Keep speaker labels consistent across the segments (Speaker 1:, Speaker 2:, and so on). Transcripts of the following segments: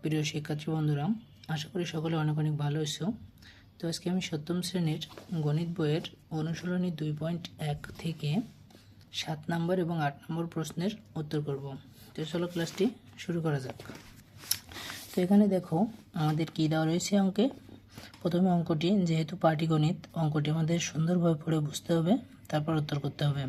Speaker 1: প্রিয় শিক্ষার্থী বন্ধুরা, আশা করি সকলে অনেক অনেক ভালো আছো। তো আজকে আমি সপ্তম শ্রেণীর গণিত বইয়ের অনুশীলনী 2.1 থেকে 7 নম্বর এবং 8 নম্বর প্রশ্নের উত্তর করব। তো চলো ক্লাসটি শুরু করা যাক। তো এখানে দেখো আমাদের কী দেওয়া রয়েছে অঙ্কে। প্রথমে অঙ্কটি, যেহেতু পাটিগণিত, অঙ্কটি আমাদের সুন্দরভাবে পড়ে বুঝতে হবে, তারপর উত্তর করতে হবে।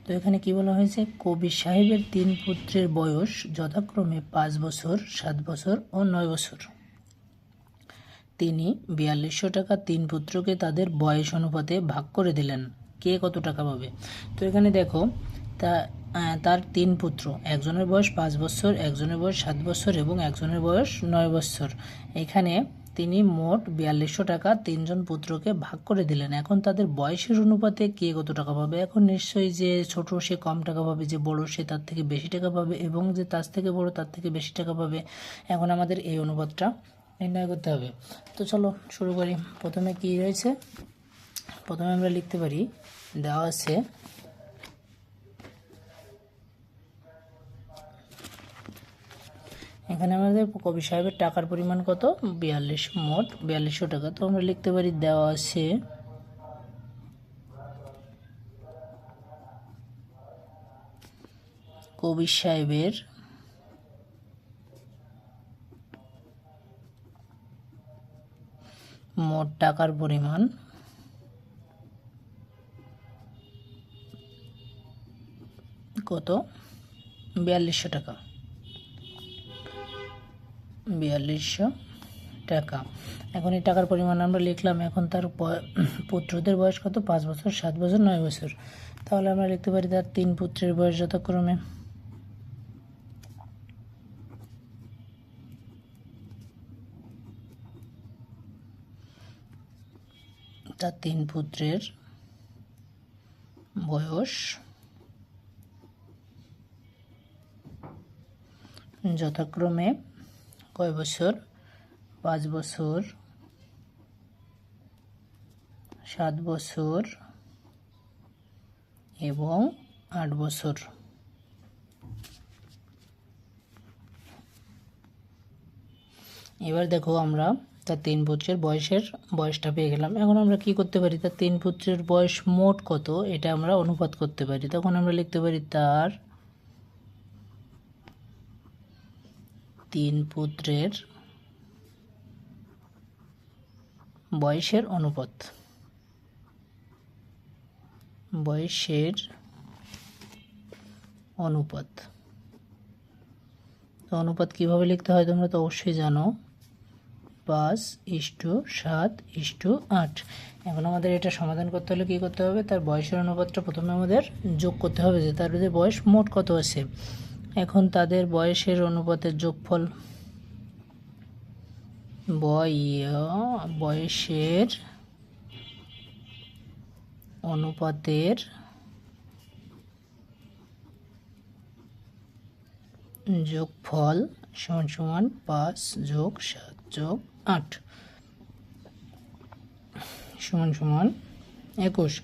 Speaker 1: তো এখানে কি বলা হয়েছে, কবির সাহেবের 3 পুত্রের বয়স যথাক্রমে 5 বছর, 7 বছর ও 9 বছর। তিনি 4200 টাকা 3 পুত্রকে তাদের বয়স অনুপাতে ভাগ করে দিলেন। কে কত টাকা পাবে? তো এখানে দেখো তার 3 পুত্র, একজনের বয়স 5 বছর, একজনের বয়স 7 বছর এবং একজনের বয়স 9 বছর। এখানে তিনি মোট 4200 টাকা 3জন পুত্রকে ভাগ করে দিলেন। এখন তাদের বয়সের অনুপাতে কে কত টাকা পাবে? এখন নিশ্চয়ই যে ছোট সে কম টাকা পাবে, যে বড় সে তার থেকে বেশি টাকা পাবে, এবং যে তার থেকে বড় তার থেকে বেশি টাকা পাবে। এখন আমাদের এই অনুপাতটা নির্ণয় করতে হবে। তো চলো শুরু করি। প্রথমে কি রয়েছে, প্রথমে আমরা লিখতে পারি, দেওয়া আছে এখানে আমাদের কবি সাহেবের টাকার পরিমাণ কত, 42, মোট 4200 টাকা। তো আমরা লিখতে পারি দেওয়া আছে কবি সাহেবের মোট টাকার পরিমাণ কত, 4200 টাকা। 4200 টাকা। এখন এই টাকার পরিমাণ আমরা লিখলাম। এখন তার পুত্রদের বয়স কত, 5 বছর, 7 বছর, 9 বছর। তাহলে আমরা লিখতে পারি তার 3 পুত্রের বয়স যথাক্রমে তার 3 পুত্রের বয়স যথাক্রমে কয় বছর, 5 বছর, 7 বছর এবং 8 বছর। এবার দেখো আমরা তার 3 পুত্রের বয়সটা পেয়ে গেলাম। এখন আমরা কি করতে পারি, তার 3 পুত্রের বয়স মোট কত এটা আমরা অনুপাত করতে পারি। তখন আমরা লিখতে পারি তার 3 পুত্রের বয়সের অনুপাত। তো অনুপাত কিভাবে লিখতে হয় তোমরা তো অবশ্যই জানো, 5:7:8। এখন আমাদের এটা সমাধান করতে হলে কি করতে হবে, তার বয়সের অনুপাতটা প্রথমে আমাদের যোগ করতে হবে, যে তার বয়স মোট কত আছে। এখন তাদের বয়সের অনুপাতের যোগফল, বয়সের অনুপাতের যোগফল সমান 5+7+8 সমান 21।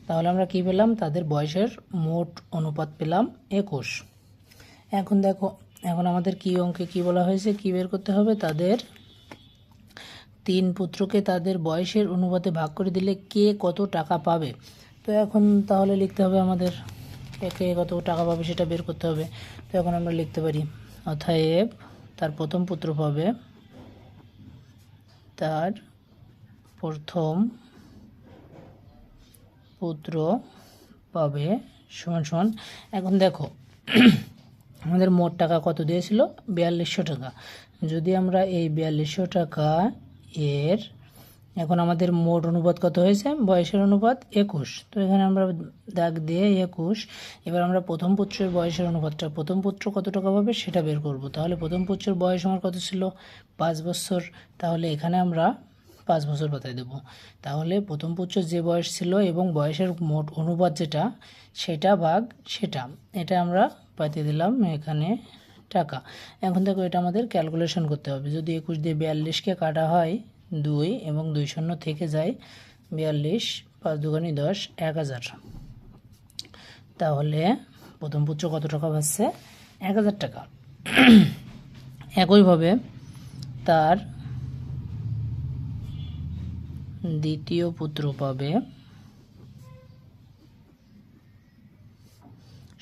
Speaker 1: তাহলে আমরা কি পেলাম, তাদের বয়সের মোট অনুপাত পেলাম 21। এখন দেখো, এখন আমাদের কি অঙ্কে কি বলা হয়েছে, কি বের করতে হবে, তাদের 3 পুত্রকে তাদের বয়সের অনুপাতে ভাগ করে দিলে কে কত টাকা পাবে। তো এখন তাহলে লিখতে হবে আমাদের কে কত টাকা পাবে সেটা বের করতে হবে। তো এখন আমরা লিখতে পারি, অতএব তার প্রথম পুত্র পাবে, তার প্রথম পুত্র পাবে সমান। এখন দেখো আমাদের মোট টাকা কত দিয়েছিল, 4200 টাকা। যদি আমরা এই 4200 টাকা এর, এখন আমাদের মোট অনুপাত কত হয়েছে, বয়সের অনুপাত 21। তো এখানে আমরা দাগ দিয়ে 21। এবার আমরা প্রথম পুত্রের বয়সের অনুপাতটা, প্রথম পুত্র কত টাকা পাবে সেটা বের করব। তাহলে প্রথম পুত্রের বয়স আমার কত ছিল, 5 বছর। তাহলে এখানে আমরা 5 বছর বাতায় দেব। তাহলে প্রথম পুত্রের যে বয়স ছিল এবং বয়সের মোট অনুপাত যেটা, সেটা ভাগ সেটা, এটা আমরা পাঠিয়ে দিলাম এখানে টাকা। এখন দেখো এটা আমাদের ক্যালকুলেশন করতে হবে। যদি 21 দিয়ে 42কে কাটা হয় 2 এবং 2 শূন্য থেকে যায় 42, 5 দুগুণে 10, 1000। তাহলে প্রথম পুত্র কত টাকা পাচ্ছে, 1000 টাকা। একইভাবে তার দ্বিতীয় পুত্র পাবে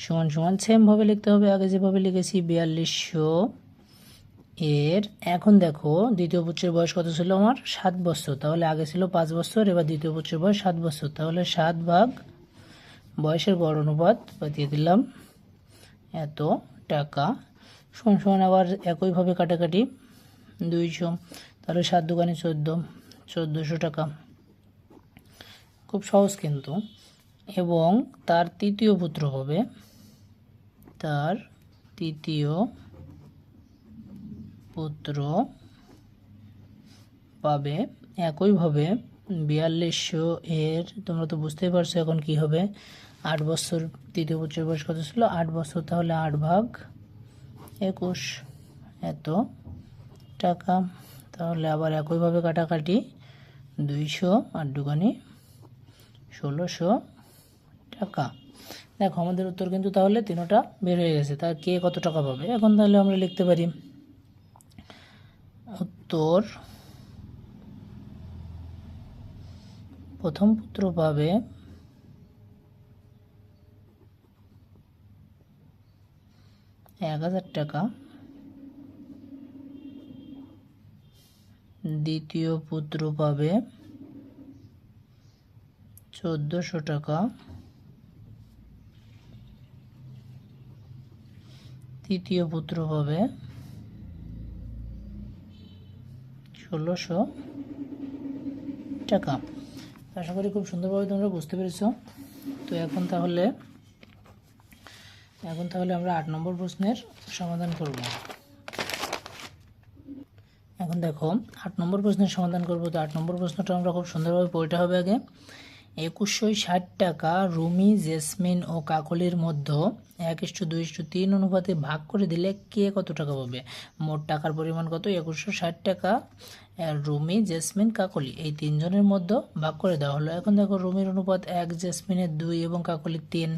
Speaker 1: সমান সমান সেম ভাবে লিখতে হবে, আগে যেভাবে লিখেছি 4200 এর। এখন দেখো দ্বিতীয় পুত্রের বয়স কত ছিল আমার 7 বছর, তাহলে আগে ছিল 5 বছর, এবার দ্বিতীয় পুত্রের বয়স 7 বছর, তাহলে 7 ভাগ বয়সের গড় অনুপাত দিয়ে দিলাম এত টাকা সমান সমান আবার একইভাবে কাটাকাটি 200, তাহলে 7 দুগুণে 14, 1400 টাকা। খুব সহজ কিন্তু। এবং তার তৃতীয় পুত্র হবে, তার তৃতীয় পুত্র পাবে একইভাবে 4200 এর, তোমরা তো বুঝতেই পারছো এখন কি হবে, 8 বছর, তৃতীয় পুত্রের বয়স কত ছিল 8 বছর, তাহলে 8 ভাগ 21 এত টাকা। তাহলে আবার একইভাবে কাটাকাটি 200 আর দুগুণে 1600 টাকা। দেখো আমাদের উত্তর কিন্তু তাহলে তিনটা বের হয়ে গেছে। তার কে কত টাকা পাবে, এখন তাহলে আমরা লিখতে পারি উত্তর প্রথম পুত্র পাবে 1000 টাকা, দ্বিতীয় পুত্র পাবে 1400 টাকা, তৃতীয় পুত্র পাবে 1600 টাকা। আশা করি খুব সুন্দরভাবে তোমরা বুঝতে পেরেছো। তো এখন তাহলে আমরা 8 নম্বর প্রশ্নের সমাধান করব। এখন দেখো 8 নম্বর প্রশ্নের সমাধান করব। তো 8 নম্বর প্রশ্নটা আমরা খুব সুন্দরভাবে পড়তে হবে। আগে 2160 টাকা রুমি, জেসমিন ও কাকলির মধ্যে 1:2:3 অনুপাতে ভাগ করে দিলে কে কত টাকা পাবে? মোট টাকার পরিমাণ কত? 2160 টাকা রুমি, জেসমিন, কাকলি এই তিনজনের মধ্যে ভাগ করে দেওয়া হলো। এখন দেখো রুমির অনুপাত 1, জেসমিনের 2 এবং কাকলির 3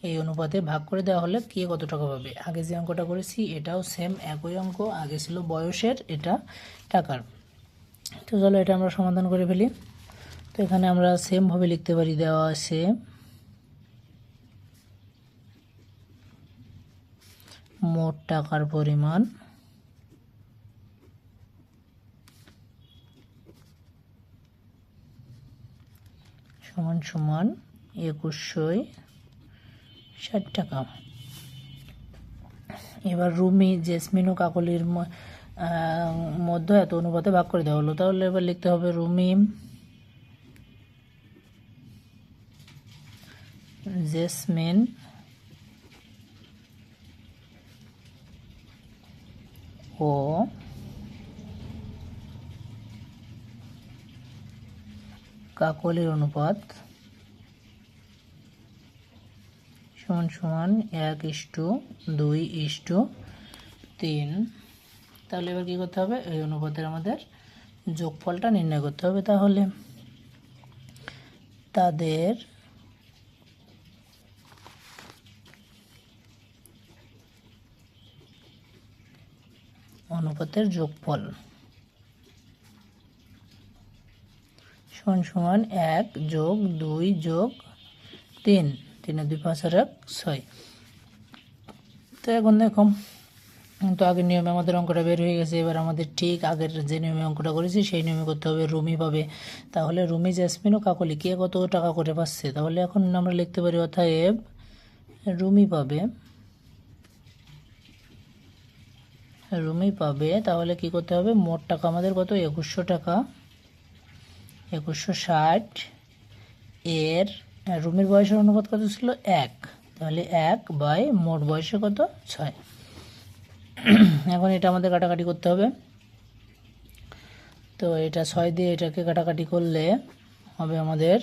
Speaker 1: এই অনুপাতে ভাগ করে দেওয়া হলে কে কত টাকা পাবে? আগে যে অঙ্কটা করেছি এটাও সেম একই অঙ্ক, আগে ছিল বয়সের, এটা টাকার। তো চলো এটা আমরা সমাধান করে ফেলি। তো এখানে আমরা সেম ভাবে লিখতে পারি, দেওয়া আছে মোট টাকার পরিমাণ সমান সমান 2160 টাকা। এবার রুমি, জেসমিন ও কাকলির মধ্যে এত অনুপাতে ভাগ করে দেওয়া হলো। তাহলে এবার লিখতে হবে রুমি, জেসমিন ও কাকলির অনুপাত সমান সমান 1:2:3। তাহলে এবার কি করতে হবে, এই অনুপাতের আমাদের যোগফলটা নির্ণয় করতে হবে। তাহলে তাদের অনুপাতের যোগফল সমান সমান 1+2+3, 3 × 2 = 5 আর 1 6। তো এখন দেখো, তো আগের নিয়মে আমাদের অঙ্কটা বের হয়ে গেছে। এবার আমাদের ঠিক আগের যে নিয়মে অঙ্কটা করেছি সেই নিয়মে করতে হবে। রুমি পাবে, তাহলে রুমি, জেসমিন ও কাকলি কে কত টাকা করে পাচ্ছে? তাহলে এখন আমরা লিখতে পারি অতএব রুমি পাবে। তাহলে কি করতে হবে, মোট টাকা আমাদের কত? 2100 টাকা, 2160 এর রুমির বয়সের অনুপাত কত ছিল? 1, তাহলে 1 / মোট বয়সে কত? 6। এখন এটা আমাদের কাটাকাটি করতে হবে। তো এটা 6 দিয়ে এটাকে কাটাকাটি করলে হবে আমাদের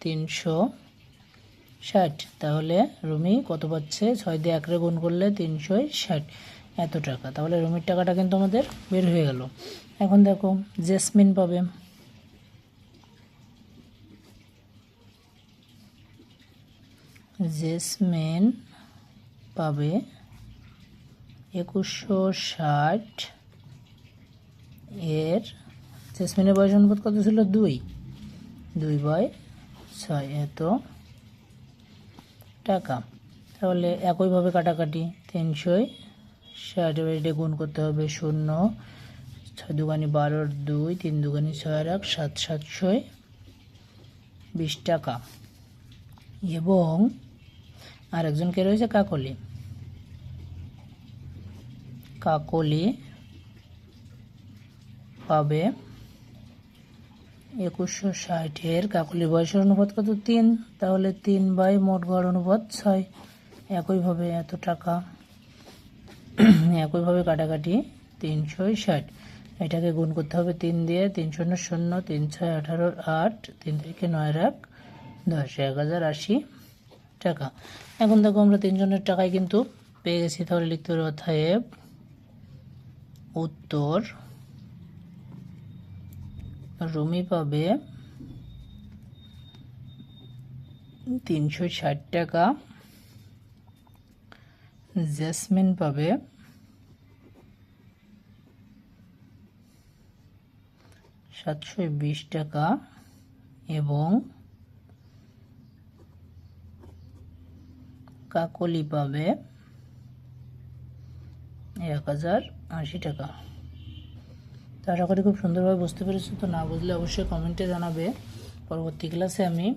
Speaker 1: 360। তাহলে রুমি কত পাচ্ছে? 6 দিয়ে 1 গুণ করলে 360 এত টাকা। তাহলে রুমির টাকাটা কিন্তু আমাদের বের হয়ে গেল। এখন দেখো জেসমিন পাবে, জেসমিন পাবে 2160 এর জেসমিনের বয়স অনুপাত কত ছিল 2/6 এত টাকা। তাহলে একইভাবে কাটাকাটি 360 এর গুণ করতে হবে 0, 6 দুগুণে 12, 2, 3 দুগুণে 6, 7 720 টাকা। এবং আরেকজন কে রয়েছে কাকলি পাবে 2160 এর কাকলির বয়সের অনুপাত কত 3, তাহলে 3 মোট গড় অনুপাত 6 একইভাবে এত টাকা। একইভাবে কাটাকাটি 360 এটাকে গুণ করতে হবে 3 দিয়ে, 3 0 0, 3 6 18, 8, 3 থেকে 9 10, 1080 টাকা। এখন দেখো আমরা 3 জনের টাকায় কিন্তু পেয়ে গেছি, তাহলে লিখতে হবে অতএব উত্তর রুমি পাবে 360 টাকা, জেসমিন পাবে 720 টাকা এবং কাকলি পাবে 1080 টাকা। তো আশা করি খুব সুন্দরভাবে বুঝতে পেরেছো। তো না বুঝলে অবশ্যই কমেন্টে জানাবে, পরবর্তী ক্লাসে আমি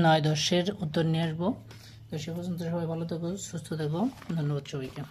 Speaker 1: 9-10 উত্তর নিয়ে আসবো। তো সে পর্যন্ত সবাই ভালো থেকো, সুস্থ থেকো। ধন্যবাদ সবাইকে।